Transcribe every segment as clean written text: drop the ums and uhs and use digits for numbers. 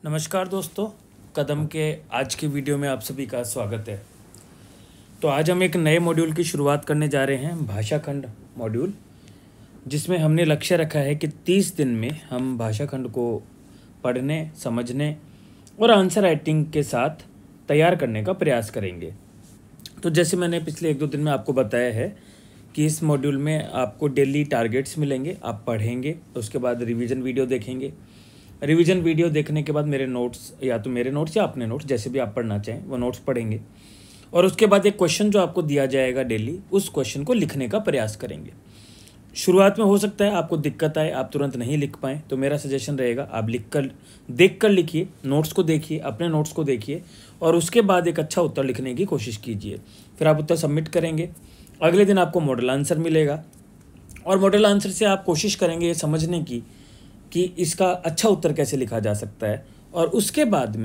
नमस्कार दोस्तों, कदम के आज की वीडियो में आप सभी का स्वागत है। तो आज हम एक नए मॉड्यूल की शुरुआत करने जा रहे हैं, भाषा खंड मॉड्यूल, जिसमें हमने लक्ष्य रखा है कि 30 दिन में हम भाषा खंड को पढ़ने, समझने और आंसर राइटिंग के साथ तैयार करने का प्रयास करेंगे। तो जैसे मैंने पिछले 1-2 दिन में आपको बताया है कि इस मॉड्यूल में आपको डेली टारगेट्स मिलेंगे, आप पढ़ेंगे, उसके बाद रिवीजन वीडियो देखेंगे। रिवीजन वीडियो देखने के बाद मेरे नोट्स, या तो मेरे नोट्स या अपने नोट्स, जैसे भी आप पढ़ना चाहें वो नोट्स पढ़ेंगे। और उसके बाद एक क्वेश्चन जो आपको दिया जाएगा डेली, उस क्वेश्चन को लिखने का प्रयास करेंगे। शुरुआत में हो सकता है आपको दिक्कत आए, आप तुरंत नहीं लिख पाएँ, तो मेरा सजेशन रहेगा आप देख कर लिखिए, नोट्स को देखिए, अपने नोट्स को देखिए और उसके बाद एक अच्छा उत्तर लिखने की कोशिश कीजिए। फिर आप उत्तर सबमिट करेंगे। अगले दिन आपको मॉडल आंसर मिलेगा और मॉडल आंसर से आप कोशिश करेंगे ये समझने की कि इसका अच्छा उत्तर कैसे लिखा जा सकता है। और उसके बाद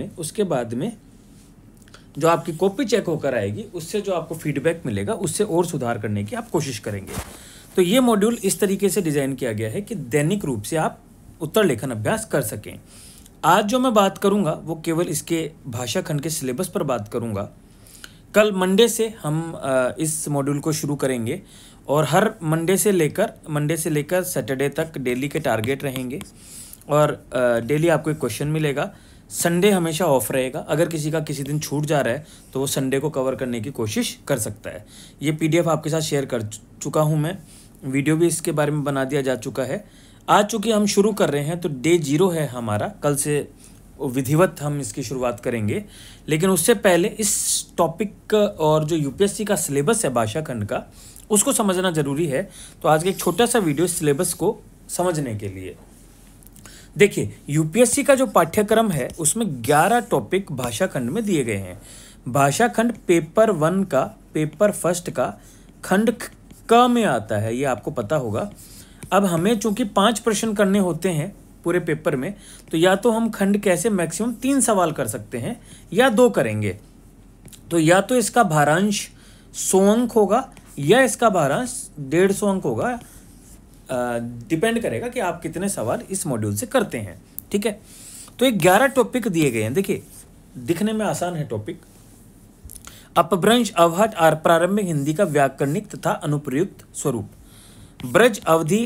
में जो आपकी कॉपी चेक होकर आएगी, उससे जो आपको फीडबैक मिलेगा, उससे और सुधार करने की आप कोशिश करेंगे। तो ये मॉड्यूल इस तरीके से डिज़ाइन किया गया है कि दैनिक रूप से आप उत्तर लेखन अभ्यास कर सकें। आज जो मैं बात करूँगा वो केवल इसके भाषा खंड के सिलेबस पर बात करूँगा। कल मंडे से हम इस मॉड्यूल को शुरू करेंगे और हर मंडे से लेकर सैटरडे तक डेली के टारगेट रहेंगे और डेली आपको एक क्वेश्चन मिलेगा। संडे हमेशा ऑफ रहेगा, अगर किसी का किसी दिन छूट जा रहा है तो वो संडे को कवर करने की कोशिश कर सकता है। ये पीडीएफ आपके साथ शेयर कर चुका हूँ मैं, वीडियो भी इसके बारे में बना दिया जा चुका है। आज चूँकि हम शुरू कर रहे हैं तो डे 0 है हमारा, कल से विधिवत हम इसकी शुरुआत करेंगे। लेकिन उससे पहले इस टॉपिक और जो यूपीएससी का सिलेबस है भाषा खंड का, उसको समझना ज़रूरी है। तो आज का एक छोटा सा वीडियो सिलेबस को समझने के लिए। देखिए, यूपीएससी का जो पाठ्यक्रम है उसमें 11 टॉपिक भाषा खंड में दिए गए हैं। भाषा खंड पेपर 1 का, पेपर फर्स्ट का खंड क में आता है, ये आपको पता होगा। अब हमें चूंकि 5 प्रश्न करने होते हैं पूरे पेपर में, तो या तो हम खंड कैसे मैक्सिमम 3 सवाल कर सकते हैं या 2 करेंगे। तो या तो इसका भारांश 100 अंक होगा या इसका भारांश 150 अंक होगा, डिपेंड करेगा कि आप कितने सवाल इस मॉड्यूल से करते हैं। ठीक है, तो ये 11 टॉपिक दिए गए हैं। देखिए, दिखने में आसान है टॉपिक। अपभ्रंश, अवहट और प्रारंभिक हिंदी का व्याकरणिक तथा अनुप्रयुक्त स्वरूप, ब्रज अवधि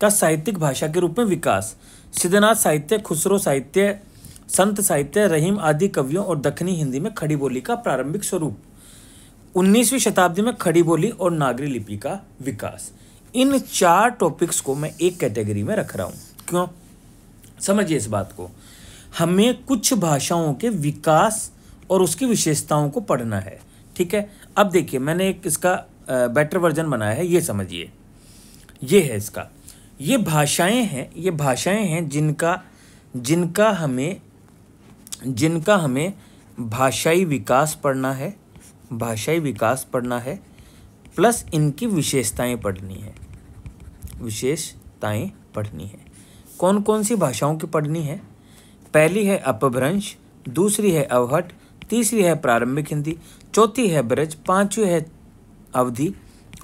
का साहित्यिक भाषा के रूप में विकास, सिद्धनाथ साहित्य, खुसरो साहित्य, संत साहित्य, रहीम आदि कवियों और दक्षिणी हिंदी में खड़ी बोली का प्रारंभिक स्वरूप, 19वीं शताब्दी में खड़ी बोली और नागरी लिपि का विकास। इन 4 टॉपिक्स को मैं एक कैटेगरी में रख रहा हूँ। क्यों? समझिए इस बात को। हमें कुछ भाषाओं के विकास और उसकी विशेषताओं को पढ़ना है। ठीक है, अब देखिए, मैंने एक इसका बेटर वर्जन बनाया है, ये समझिए। ये है इसका, ये भाषाएं हैं जिनका हमें भाषाई विकास पढ़ना है, प्लस इनकी विशेषताएं पढ़नी है। कौन कौन सी भाषाओं की पढ़नी है? पहली है अपभ्रंश, दूसरी है अवहट, तीसरी है प्रारंभिक हिंदी, चौथी है ब्रज, 5वीं है अवधि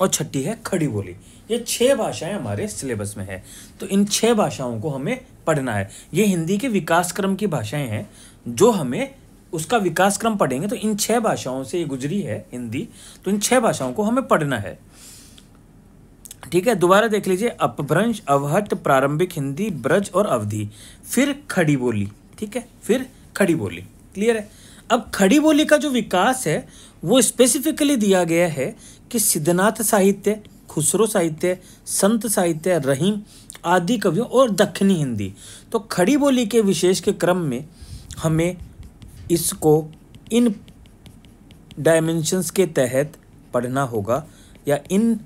और 6ठी है खड़ी बोली। ये 6 भाषाएं हमारे सिलेबस में है। तो इन 6 भाषाओं को हमें पढ़ना है। ये हिंदी के विकास क्रम की भाषाएं हैं, जो हमें उसका विकास क्रम पढ़ेंगे। तो इन 6 भाषाओं से ये गुजरी है हिंदी, तो इन 6 भाषाओं को हमें पढ़ना है। ठीक है, दोबारा देख लीजिए। अपभ्रंश, अवहट, प्रारंभिक हिंदी, ब्रज और अवधि, फिर खड़ी बोली। ठीक है, फिर खड़ी बोली। क्लियर है? अब खड़ी बोली का जो विकास है वो स्पेसिफिकली दिया गया है कि सिद्धनाथ साहित्य, खुसरो साहित्य, संत साहित्य, रहीम आदि कवियों और दक्षिणी हिंदी। तो खड़ी बोली के विशेष के क्रम में हमें इसको इन डायमेंशंस के तहत पढ़ना होगा, या इन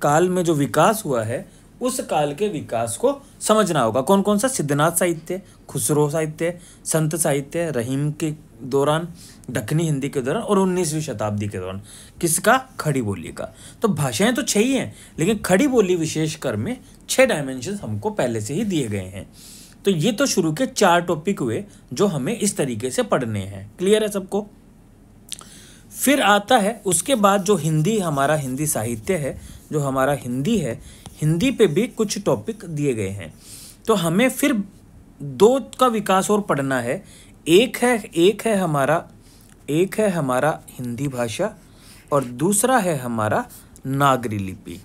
काल में जो विकास हुआ है उस काल के विकास को समझना होगा। कौन कौन सा? सिद्धनाथ साहित्य, खुसरो साहित्य, संत साहित्य, रहीम के दौरान, दक्षिणी हिंदी के दौरान और 19वीं शताब्दी के दौरान। किसका? खड़ी बोली का। तो भाषाएं तो 6 ही हैं, लेकिन खड़ी बोली विशेष कर में 6 डायमेंशंस हमको पहले से ही दिए गए हैं। तो ये तो शुरू के 4 टॉपिक हुए जो हमें इस तरीके से पढ़ने हैं। क्लियर है सबको? फिर आता है उसके बाद जो हमारा हिंदी साहित्य है, जो हमारा हिंदी है, हिंदी पे भी कुछ टॉपिक दिए गए हैं। तो हमें फिर दो का विकास और पढ़ना है। एक है हमारा हिंदी भाषा और दूसरा है हमारा नागरी लिपि।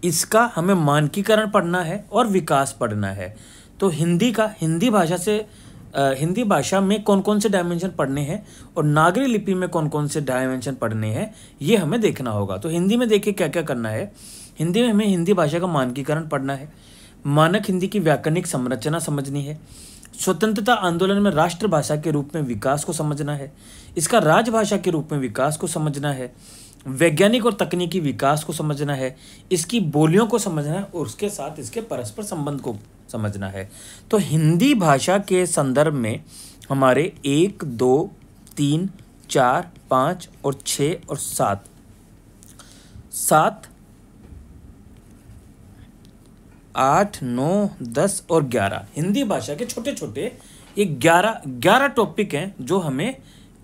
इसका हमें मानकीकरण पढ़ना है और विकास पढ़ना है। तो हिंदी भाषा में कौन कौन से डायमेंशन पढ़ने हैं और नागरी लिपि में कौन कौन से डायमेंशन पढ़ने हैं, ये हमें देखना होगा। तो हिंदी में देखिए क्या क्या करना है। हिंदी में हमें हिंदी भाषा का मानकीकरण पढ़ना है, मानक हिंदी की व्याकरणिक संरचना समझनी है, स्वतंत्रता आंदोलन में राष्ट्रभाषा के रूप में विकास को समझना है, इसका राजभाषा के रूप में विकास को समझना है, वैज्ञानिक और तकनीकी विकास को समझना है, इसकी बोलियों को समझना है और उसके साथ इसके परस्पर संबंध को समझना है। तो हिंदी भाषा के संदर्भ में हमारे 1, 2, 3, 4, 5 और 6 और 7 8, 9, 10 और 11 हिंदी भाषा के छोटे छोटे ये 11 टॉपिक हैं जो हमें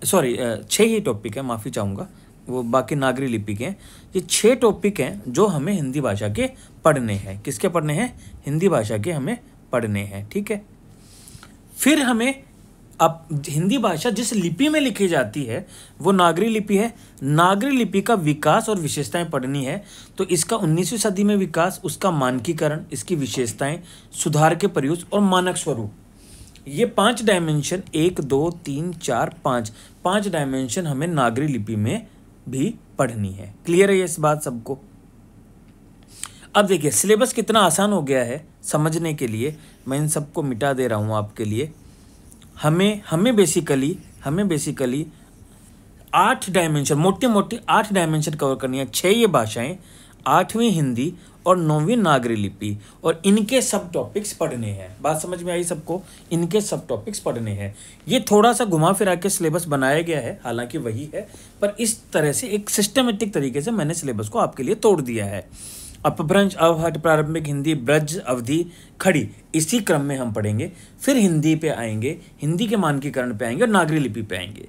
6 ही टॉपिक हैं, माफ़ी चाहूँगा, वो बाकी नागरी लिपि के हैं। ये 6 टॉपिक हैं जो हमें हिंदी भाषा के पढ़ने हैं। किसके पढ़ने हैं? हिंदी भाषा के हमें पढ़ने हैं। ठीक है। फिर हमें अब हिंदी भाषा जिस लिपि में लिखी जाती है वो नागरी लिपि है। नागरी लिपि का विकास और विशेषताएं पढ़नी है। तो इसका 19वीं सदी में विकास, उसका मानकीकरण, इसकी विशेषताएं, सुधार के प्रयोग और मानक स्वरूप, ये 5 डायमेंशन 1, 2, 3, 4, 5 डायमेंशन हमें नागरी लिपि में भी पढ़नी है। क्लियर है ये इस बात सबको? अब देखिए सिलेबस कितना आसान हो गया है समझने के लिए। मैं इन सबको मिटा दे रहा हूँ आपके लिए। हमें बेसिकली 8 डायमेंशन, मोटे 8 डायमेंशन कवर करनी है। 6 ये भाषाएं, 8वीं हिंदी और 9वीं नागरी लिपि, और इनके सब टॉपिक्स पढ़ने हैं। बात समझ में आई सबको? इनके सब टॉपिक्स पढ़ने हैं। ये थोड़ा सा घुमा फिरा के सिलेबस बनाया गया है, हालांकि वही है, पर इस तरह से एक सिस्टमेटिक तरीके से मैंने सिलेबस को आपके लिए तोड़ दिया है। अपभ्रंश, अवहट, प्रारंभिक हिंदी, ब्रज, अवधि, खड़ी, इसी क्रम में हम पढ़ेंगे। फिर हिंदी पे आएंगे, हिंदी के मानकीकरण पे आएंगे और नागरी लिपि पे आएंगे।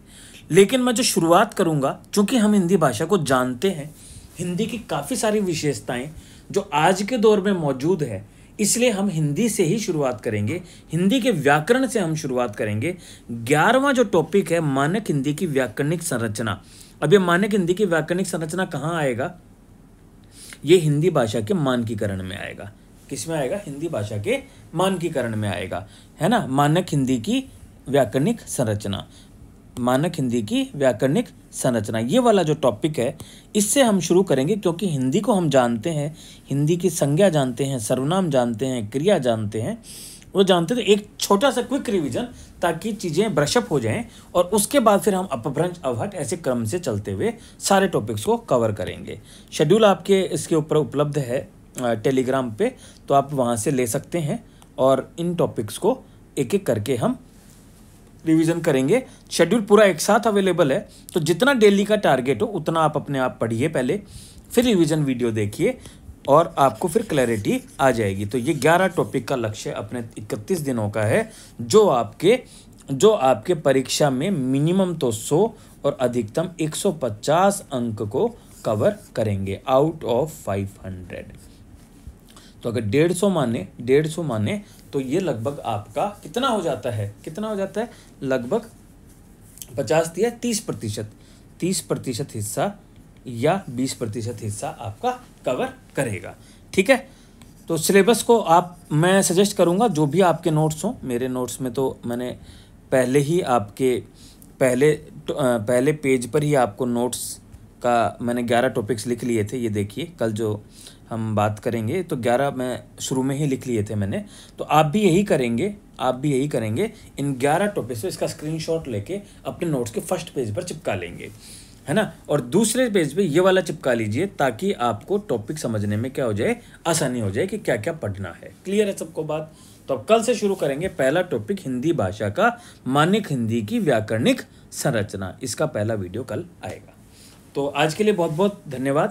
लेकिन मैं जो शुरुआत करूंगा, चूंकि हम हिंदी भाषा को जानते हैं, हिंदी की काफ़ी सारी विशेषताएं जो आज के दौर में मौजूद है, इसलिए हम हिंदी से ही शुरुआत करेंगे। हिंदी के व्याकरण से हम शुरुआत करेंगे। 11वां जो टॉपिक है मानक हिंदी की व्याकरणिक संरचना। अब ये मानक हिंदी की व्याकरणिक संरचना कहाँ आएगा? ये हिंदी भाषा के मानकीकरण में आएगा। किस में आएगा? हिंदी भाषा के मानकीकरण में आएगा, है ना। मानक हिंदी की व्याकरणिक संरचना, मानक हिंदी की व्याकरणिक संरचना, ये वाला जो टॉपिक है इससे हम शुरू करेंगे, क्योंकि हिंदी को हम जानते हैं, हिंदी की संज्ञा जानते हैं, सर्वनाम जानते हैं, क्रिया जानते हैं, वो जानते। तो एक छोटा सा क्विक रिवीजन, ताकि चीज़ें ब्रशअप हो जाएं, और उसके बाद फिर हम अपभ्रंश, अवहट, ऐसे क्रम से चलते हुए सारे टॉपिक्स को कवर करेंगे। शेड्यूल आपके इसके ऊपर उपलब्ध है टेलीग्राम पे, तो आप वहाँ से ले सकते हैं और इन टॉपिक्स को एक एक करके हम रिवीजन करेंगे। शेड्यूल पूरा एक साथ अवेलेबल है, तो जितना डेली का टारगेट हो उतना आप अपने आप पढ़िए पहले, फिर रिवीजन वीडियो देखिए और आपको फिर क्लैरिटी आ जाएगी। तो ये 11 टॉपिक का लक्ष्य अपने 31 दिनों का है, जो आपके परीक्षा में मिनिमम तो 100 और अधिकतम 150 अंक को कवर करेंगे आउट ऑफ 500। तो अगर 150 माने तो ये लगभग आपका कितना हो जाता है? लगभग 50 या 30% हिस्सा या 20% हिस्सा आपका कवर करेगा। ठीक है। तो सिलेबस को मैं सजेस्ट करूंगा, जो भी आपके नोट्स हों, मेरे नोट्स में तो मैंने पहले ही आपके पहले पेज पर ही आपको नोट्स का मैंने 11 टॉपिक्स लिख लिए थे। ये देखिए, कल जो हम बात करेंगे तो 11 मैं शुरू में ही लिख लिए थे मैंने। तो आप भी यही करेंगे इन 11 टॉपिक्स से इसका स्क्रीनशॉट लेके अपने नोट्स के फर्स्ट पेज पर चिपका लेंगे, है ना। और दूसरे पेज पे ये वाला चिपका लीजिए, ताकि आपको टॉपिक समझने में क्या हो जाए, आसानी हो जाए कि क्या क्या पढ़ना है। क्लियर है सबको बात? तो अब कल से शुरू करेंगे पहला टॉपिक, हिंदी भाषा का मानक हिंदी की व्याकरणिक संरचना। इसका पहला वीडियो कल आएगा। तो आज के लिए बहुत बहुत धन्यवाद।